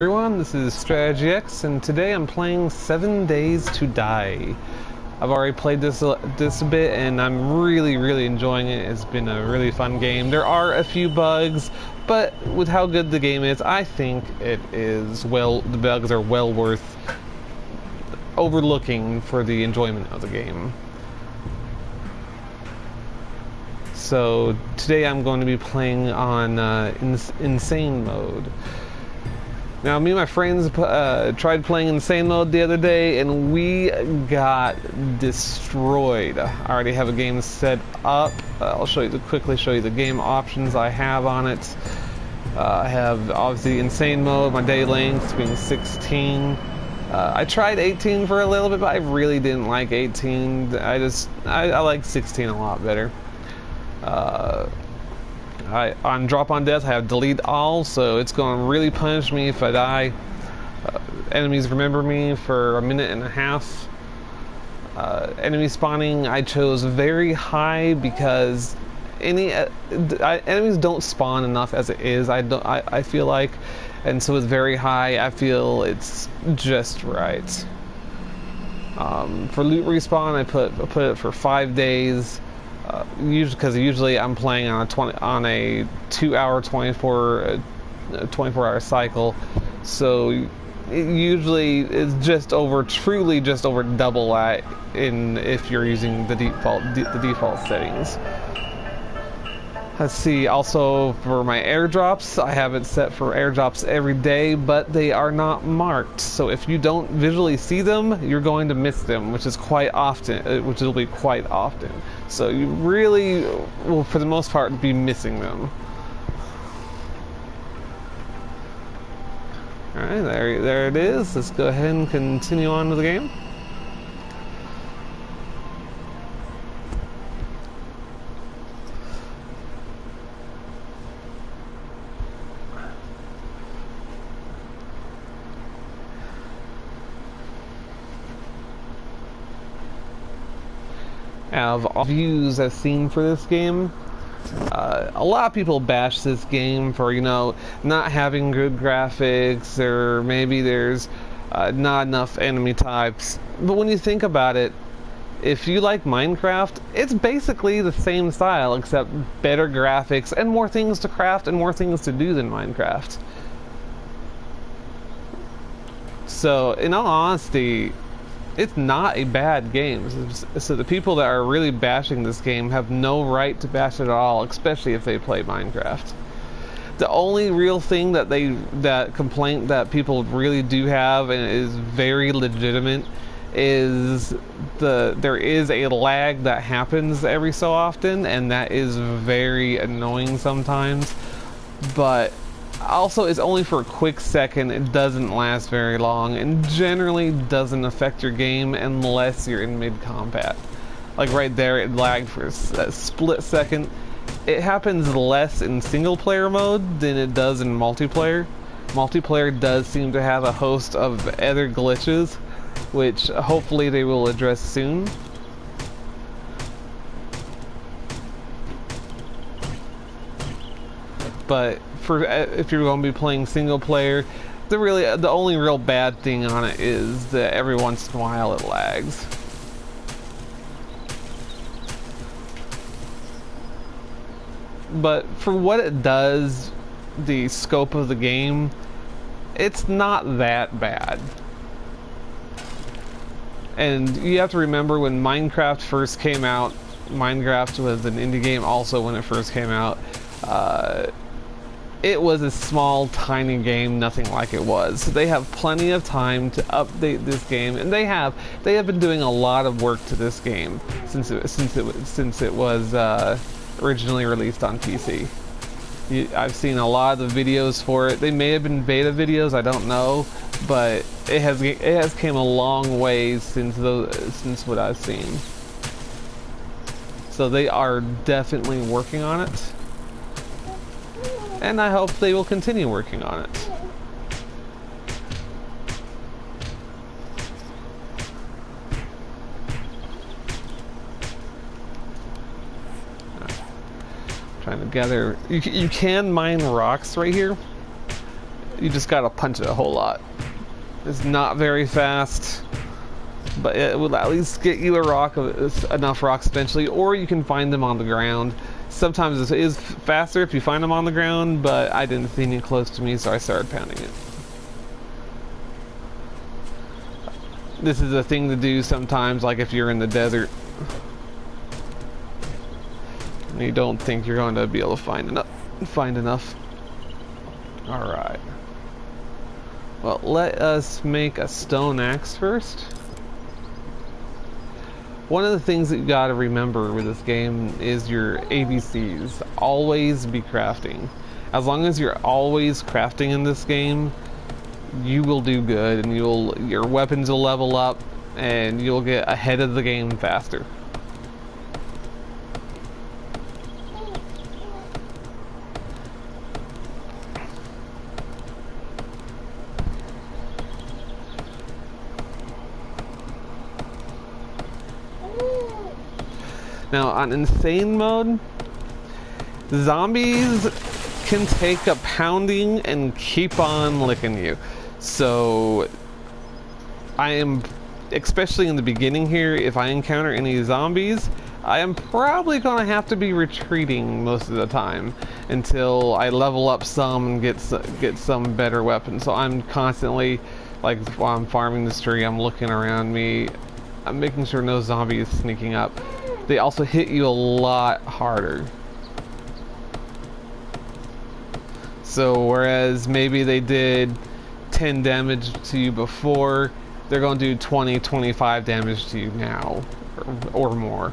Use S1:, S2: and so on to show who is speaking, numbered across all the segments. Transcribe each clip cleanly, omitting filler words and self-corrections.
S1: Everyone, this is Strategy X, and today I'm playing 7 Days to Die. I've already played this a bit, and I'm really enjoying it. It's been a really fun game. There are a few bugs, but with how good the game is, I think the bugs are well worth overlooking for the enjoyment of the game. So today I'm going to be playing on Insane mode. Now, me and my friends tried playing Insane mode the other day, and we got destroyed. I already have a game set up. I'll quickly show you the game options I have on it. I have obviously Insane mode, my day length being 16. I tried 18 for a little bit, but I really didn't like 18. I like 16 a lot better. On Drop on Death, I have Delete All, so it's going to really punish me if I die. Enemies remember me for a minute and a half. Enemy spawning, I chose very high because enemies don't spawn enough as it is. I feel like, and so it's very high. I feel it's just right. For loot respawn, I put it for 5 days. Usually I'm playing on a 2-hour 24-hour cycle, so it usually is truly just over double that if you're using the default settings. Let's see, also for my airdrops, I have it set for airdrops every day, but they are not marked. So if you don't visually see them, you're going to miss them, which will be quite often. So you really will, for the most part, be missing them. Alright, there it is. Let's go ahead and continue on with the game. Out of all views I've seen for this game, a lot of people bash this game for, not having good graphics, or maybe there's not enough enemy types. But when you think about it, if you like Minecraft, it's basically the same style, except better graphics and more things to craft and more things to do than Minecraft. So, in all honesty, it's not a bad game. So the people that are really bashing this game have no right to bash it at all, especially if they play Minecraft. The only real thing complaint that people really do have, and is very legitimate, is there is a lag that happens every so often, and that is very annoying sometimes. But also, it's only for a quick second. It doesn't last very long, and generally doesn't affect your game unless you're in mid-combat. Like right there, it lagged for a split second. It happens less in single-player mode than it does in multiplayer. Multiplayer does seem to have a host of other glitches, which hopefully they will address soon. But if you're going to be playing single player, the only real bad thing on it is that every once in a while it lags. But for what it does, the scope of the game, it's not that bad. And you have to remember, when Minecraft first came out, Minecraft was an indie game also when it first came out. It was a small, tiny game, nothing like it was. So they have plenty of time to update this game, and they have been doing a lot of work to this game since it was originally released on PC. I've seen a lot of the videos for it. They may have been beta videos, I don't know, but it has came a long way since what I've seen. So they are definitely working on it, and I hope they will continue working on it. Trying to gather. You can mine rocks right here. You just gotta punch it a whole lot. It's not very fast, but it will at least get you a rock, enough rocks eventually, or you can find them on the ground. Sometimes it is faster if you find them on the ground, but I didn't see any close to me, so I started pounding it. This is a thing to do sometimes, like if you're in the desert and you don't think you're going to be able to find enough. All right. Well, let us make a stone axe first. One of the things that you gotta remember with this game is your ABCs. Always be crafting. As long as you're always crafting in this game, you will do good, and your weapons will level up, and you'll get ahead of the game faster. Now, on insane mode, zombies can take a pounding and keep on licking you. So, I am, especially in the beginning here, if I encounter any zombies, I am probably going to have to be retreating most of the time until I level up some and get some better weapons. So I'm constantly, like while I'm farming this tree, I'm looking around me, I'm making sure no zombie is sneaking up. They also hit you a lot harder. So whereas maybe they did 10 damage to you before, they're going to do 20, 25 damage to you now, or more.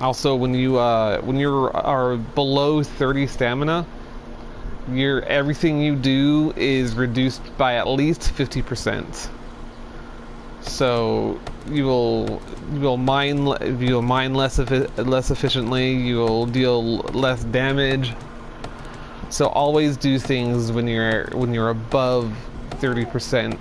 S1: Also, when you are below 30 stamina, everything you do is reduced by at least 50%. So you will mine less efficiently. You will deal less damage. So always do things when you're above 30%,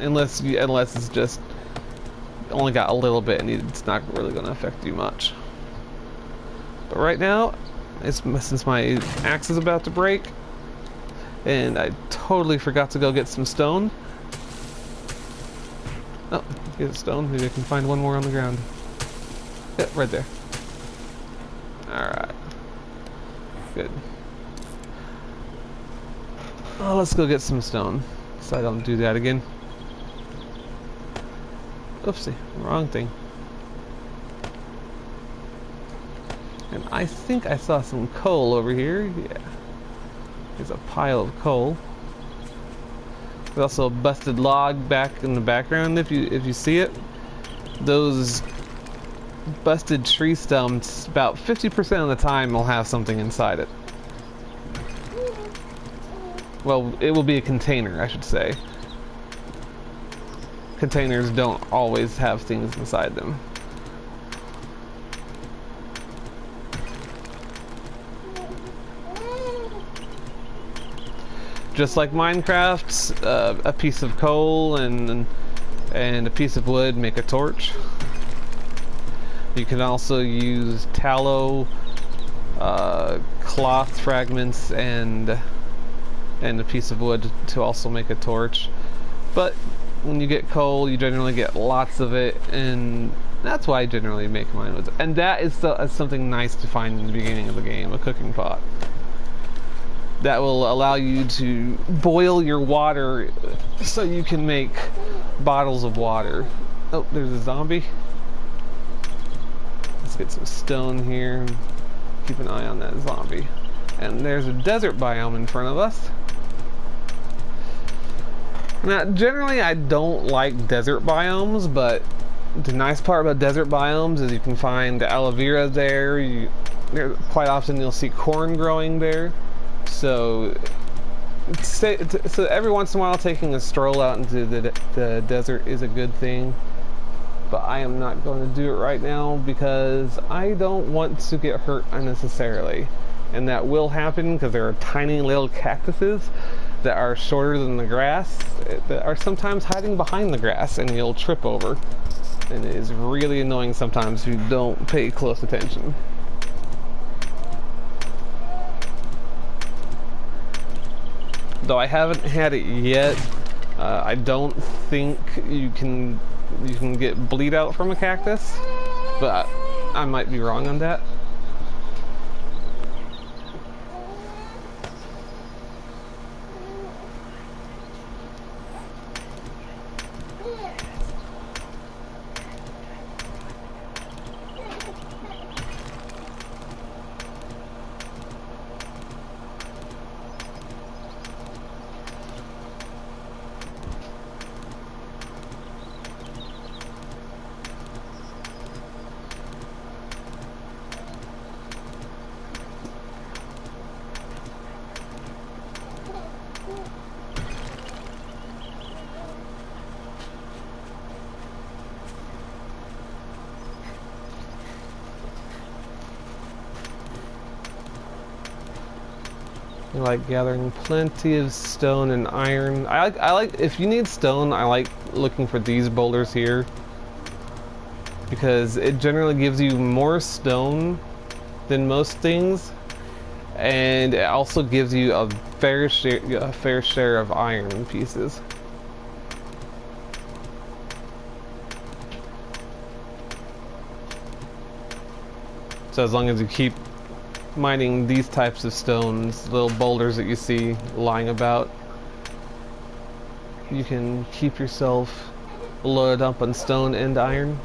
S1: unless it's just only got a little bit and it's not really going to affect you much. But right now, since my axe is about to break, and I totally forgot to go get some stone. Oh, get a stone. Maybe I can find one more on the ground. Yeah, right there. Alright. Good. Oh, let's go get some stone, so I don't do that again. Oopsie, wrong thing. And I think I saw some coal over here. Yeah. There's a pile of coal. There's also a busted log back in the background if you see it. Those busted tree stumps, about 50% of the time will have something inside it. Well, it will be a container, I should say. Containers don't always have things inside them. Just like Minecraft, a piece of coal and a piece of wood make a torch. You can also use tallow, cloth fragments, and a piece of wood to also make a torch. But when you get coal, you generally get lots of it, and that's why I generally make mine with. And that is something nice to find in the beginning of the game, a cooking pot. That will allow you to boil your water so you can make bottles of water. Oh, there's a zombie. Let's get some stone here. Keep an eye on that zombie. And there's a desert biome in front of us. Now, generally I don't like desert biomes, but the nice part about desert biomes is you can find aloe vera there. Quite often you'll see corn growing there. So every once in a while taking a stroll out into the desert is a good thing. But I am not going to do it right now because I don't want to get hurt unnecessarily. And that will happen because there are tiny little cactuses that are shorter than the grass that are sometimes hiding behind the grass, and you'll trip over. And it is really annoying sometimes if you don't pay close attention. Though I haven't had it yet, I don't think you can get bleed out from a cactus, but I might be wrong on that. I like gathering plenty of stone and iron. I like if you need stone, I like looking for these boulders here because it generally gives you more stone than most things, and it also gives you a fair share of iron pieces. So as long as you keep mining these types of stones, little boulders that you see lying about, you can keep yourself loaded up on stone and iron.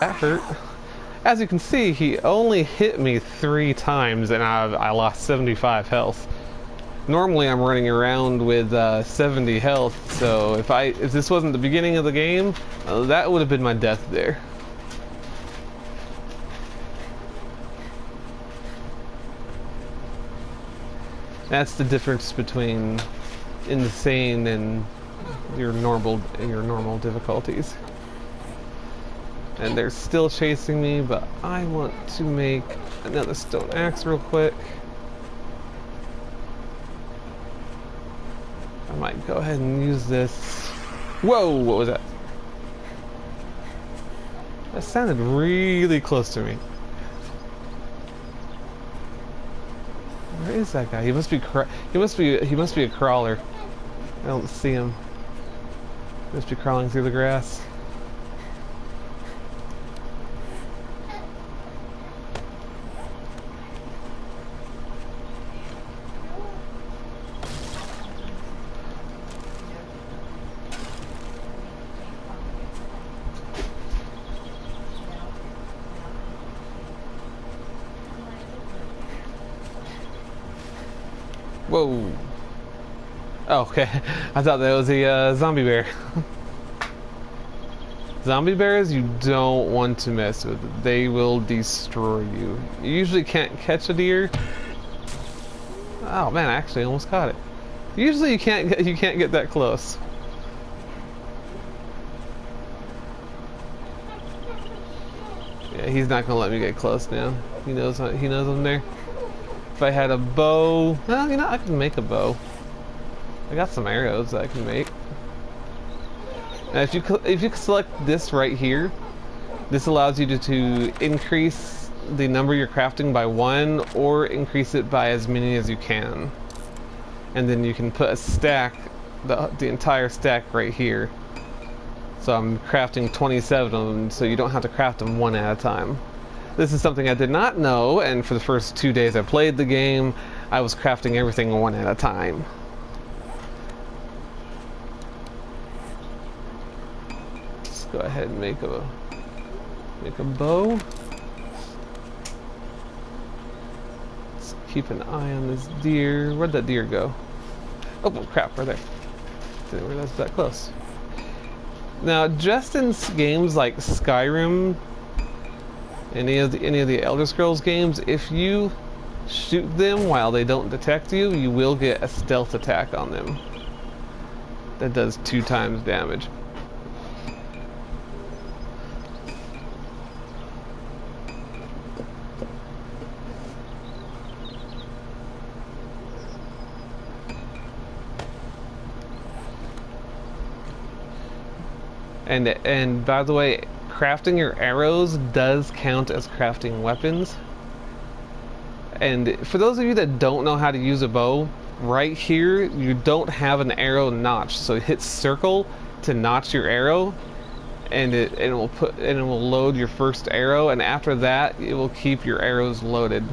S1: That hurt. As you can see, he only hit me 3 times and I lost 75 health. Normally I'm running around with 70 health, so if this wasn't the beginning of the game, that would have been my death there. That's the difference between insane and your normal difficulties. And they're still chasing me, but I want to make another stone axe real quick. I might go ahead and use this. Whoa, what was that? That sounded really close to me. Where is that guy? He must be a crawler. I don't see him. He must be crawling through the grass. Whoa. Oh, okay. I thought that was a zombie bear. Zombie bears you don't want to mess with. They will destroy you. You usually can't catch a deer. Oh man, I actually almost caught it. Usually you can't get that close. Yeah, he's not gonna let me get close now. He knows I'm there. If I had a bow, well, you know, I can make a bow. I got some arrows that I can make. Now, if you select this right here, this allows you to increase the number you're crafting by 1 or increase it by as many as you can. And then you can put a stack, the entire stack right here. So I'm crafting 27 of them, so you don't have to craft them one at a time. This is something I did not know, and for the first 2 days I played the game, I was crafting everything one at a time. Let's go ahead and make a bow. Let's keep an eye on this deer. Where'd that deer go? Oh crap, right there. Didn't realize it was that close. Now, just in games like Skyrim, any of the Elder Scrolls games, if you shoot them while they don't detect you, you will get a stealth attack on them. that does 2 times damage. And by the way, crafting your arrows does count as crafting weapons. And for those of you that don't know how to use a bow, right here you don't have an arrow notch, so hit circle to notch your arrow, and it will load your first arrow, and after that it will keep your arrows loaded.